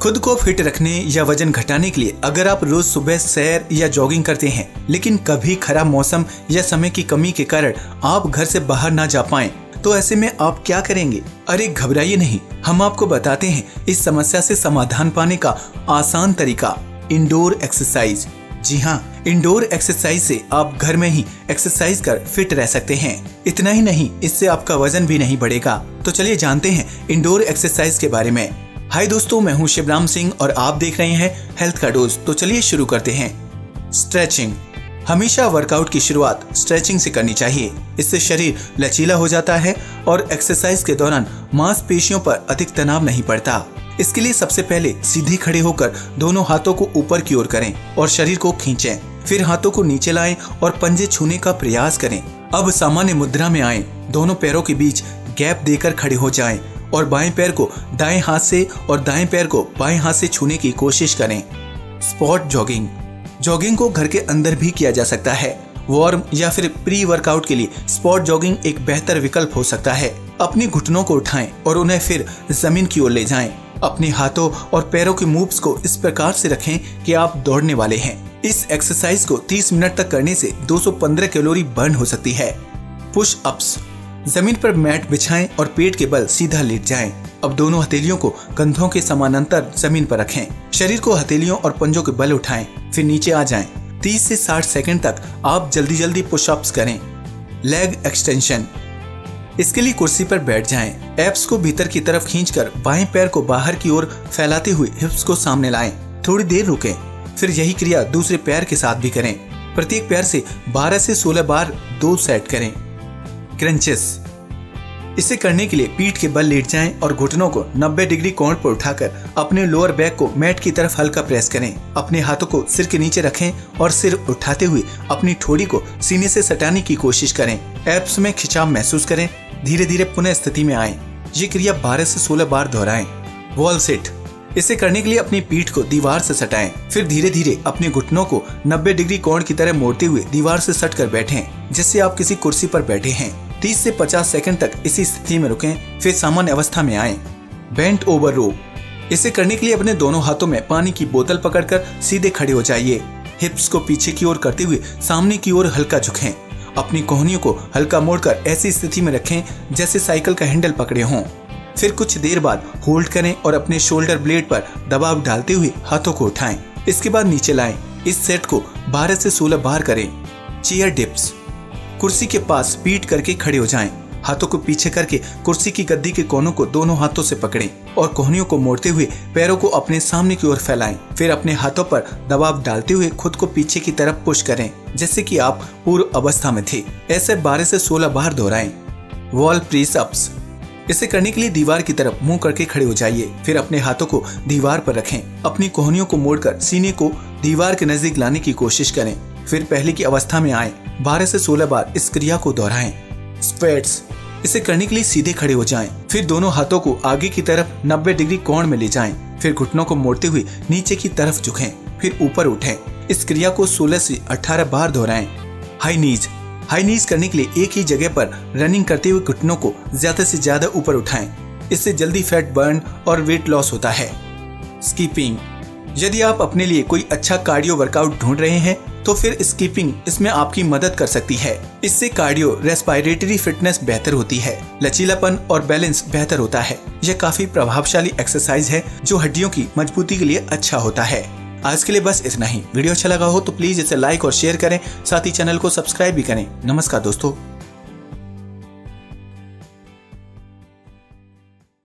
खुद को फिट रखने या वजन घटाने के लिए अगर आप रोज सुबह सैर या जॉगिंग करते हैं, लेकिन कभी खराब मौसम या समय की कमी के कारण आप घर से बाहर ना जा पाएं, तो ऐसे में आप क्या करेंगे? अरे घबराइए नहीं, हम आपको बताते हैं इस समस्या से समाधान पाने का आसान तरीका, इंडोर एक्सरसाइज। जी हाँ, इंडोर एक्सरसाइज से आप घर में ही एक्सरसाइज कर फिट रह सकते हैं। इतना ही नहीं, इससे आपका वजन भी नहीं बढ़ेगा। तो चलिए जानते हैं इंडोर एक्सरसाइज के बारे में। हाय दोस्तों, मैं हूँ शिवराम सिंह और आप देख रहे हैं हेल्थ का डोज। तो चलिए शुरू करते हैं। स्ट्रेचिंग। हमेशा वर्कआउट की शुरुआत स्ट्रेचिंग से करनी चाहिए। इससे शरीर लचीला हो जाता है और एक्सरसाइज के दौरान मांसपेशियों पर अधिक तनाव नहीं पड़ता। इसके लिए सबसे पहले सीधे खड़े होकर दोनों हाथों को ऊपर की ओर करें और शरीर को खींचें। फिर हाथों को नीचे लाएं और पंजे छूने का प्रयास करें। अब सामान्य मुद्रा में आएं। दोनों पैरों के बीच गैप देकर खड़े हो जाएं और बाएं पैर को दाएं हाथ से और दाएं पैर को बाएं हाथ से छूने की कोशिश करें। Spot jogging. जॉगिंग को घर के अंदर भी किया जा सकता है। वार्म या फिर प्री वर्कआउट के लिए स्पॉट जॉगिंग एक बेहतर विकल्प हो सकता है। अपने घुटनों को उठाएं और उन्हें फिर जमीन की ओर ले जाएं। अपने हाथों और पैरों के मूव्स को इस प्रकार से रखें कि आप दौड़ने वाले हैं। इस एक्सरसाइज को 30 मिनट तक करने से 215 कैलोरी बर्न हो सकती है। Push ups. जमीन पर मैट बिछाएं और पेट के बल सीधा लेट जाएं। अब दोनों हथेलियों को कंधों के समानांतर जमीन पर रखें। शरीर को हथेलियों और पंजों के बल उठाएं, फिर नीचे आ जाएं। 30 से 60 सेकंड तक आप जल्दी जल्दी पुशअप्स करें। Leg extension. इसके लिए कुर्सी पर बैठ जाएं। एब्स को भीतर की तरफ खींचकर बाएं पैर को बाहर की ओर फैलाते हुए हिप्स को सामने लाएं। थोड़ी देर रुकें, फिर यही क्रिया दूसरे पैर के साथ भी करें। प्रत्येक पैर से 12 से 16 बार 2 सेट करें। क्रंचेस। इसे करने के लिए पीठ के बल लेट जाएं और घुटनों को 90 डिग्री कोण पर उठाकर अपने लोअर बैक को मैट की तरफ हल्का प्रेस करें। अपने हाथों को सिर के नीचे रखें और सिर उठाते हुए अपनी ठोड़ी को सीने से सटाने की कोशिश करें। एब्स में खिंचाव महसूस करें। धीरे धीरे पुनः स्थिति में आएं। ये क्रिया 12 से 16 बार दोहराएं। Wall sit. इसे करने के लिए अपनी पीठ को दीवार से सटाएं, फिर धीरे धीरे अपने घुटनों को 90 डिग्री कोण की तरह मोड़ते हुए दीवार से सट कर बैठें, जैसे आप किसी कुर्सी पर बैठे हैं। 30 से 50 सेकंड तक इसी स्थिति में रुकें, फिर सामान्य अवस्था में आएं। बेंट ओवर रो। इसे करने के लिए अपने दोनों हाथों में पानी की बोतल पकड़कर सीधे खड़े हो जाइए। हिप्स को पीछे की ओर करते हुए सामने की ओर हल्का झुकें। अपनी कोहनियों को हल्का मोड़कर ऐसी स्थिति में रखें जैसे साइकिल का हैंडल पकड़े हों। फिर कुछ देर बाद होल्ड करें और अपने शोल्डर ब्लेड पर दबाव डालते हुए हाथों को उठाएं। इसके बाद नीचे लाएं। इस सेट को 12 से 16 बार करें। Chair dips. कुर्सी के पास पीठ करके खड़े हो जाएं। हाथों को पीछे करके कुर्सी की गद्दी के कोनों को दोनों हाथों से पकड़ें और कोहनियों को मोड़ते हुए पैरों को अपने सामने की ओर फैलाएं। फिर अपने हाथों पर दबाव डालते हुए खुद को पीछे की तरफ पुश करें, जैसे कि आप पूर्व अवस्था में थे। ऐसे 12 से 16 बार दोहराएं। Wall press ups. इसे करने के लिए दीवार की तरफ मुंह करके खड़े हो जाइए। फिर अपने हाथों को दीवार पर रखें। अपनी कोहनियों को मोड़कर सीने को दीवार के नजदीक लाने की कोशिश करें। फिर पहले की अवस्था में आए। 12 से 16 बार इस क्रिया को दोहराएं। स्क्वैट्स। इसे करने के लिए सीधे खड़े हो जाएं। फिर दोनों हाथों को आगे की तरफ 90 डिग्री कोण में ले जाएं। फिर घुटनों को मोड़ते हुए नीचे की तरफ झुकें, फिर ऊपर उठें। इस क्रिया को 16 से 18 बार दोहराएं। हाई नीज। हाई नीज करने के लिए एक ही जगह पर रनिंग करते हुए घुटनों को ज्यादा से ज्यादा ऊपर उठाएं। इससे जल्दी फैट बर्न और वेट लॉस होता है। स्कीपिंग। यदि आप अपने लिए कोई अच्छा कार्डियो वर्कआउट ढूंढ रहे हैं तो फिर स्कीपिंग इसमें आपकी मदद कर सकती है। इससे कार्डियो रेस्पिरेटरी फिटनेस बेहतर होती है, लचीलापन और बैलेंस बेहतर होता है। यह काफी प्रभावशाली एक्सरसाइज है जो हड्डियों की मजबूती के लिए अच्छा होता है। आज के लिए बस इतना ही। वीडियो अच्छा लगा हो तो प्लीज इसे लाइक और शेयर करें, साथ ही चैनल को सब्सक्राइब भी करें। नमस्कार दोस्तों।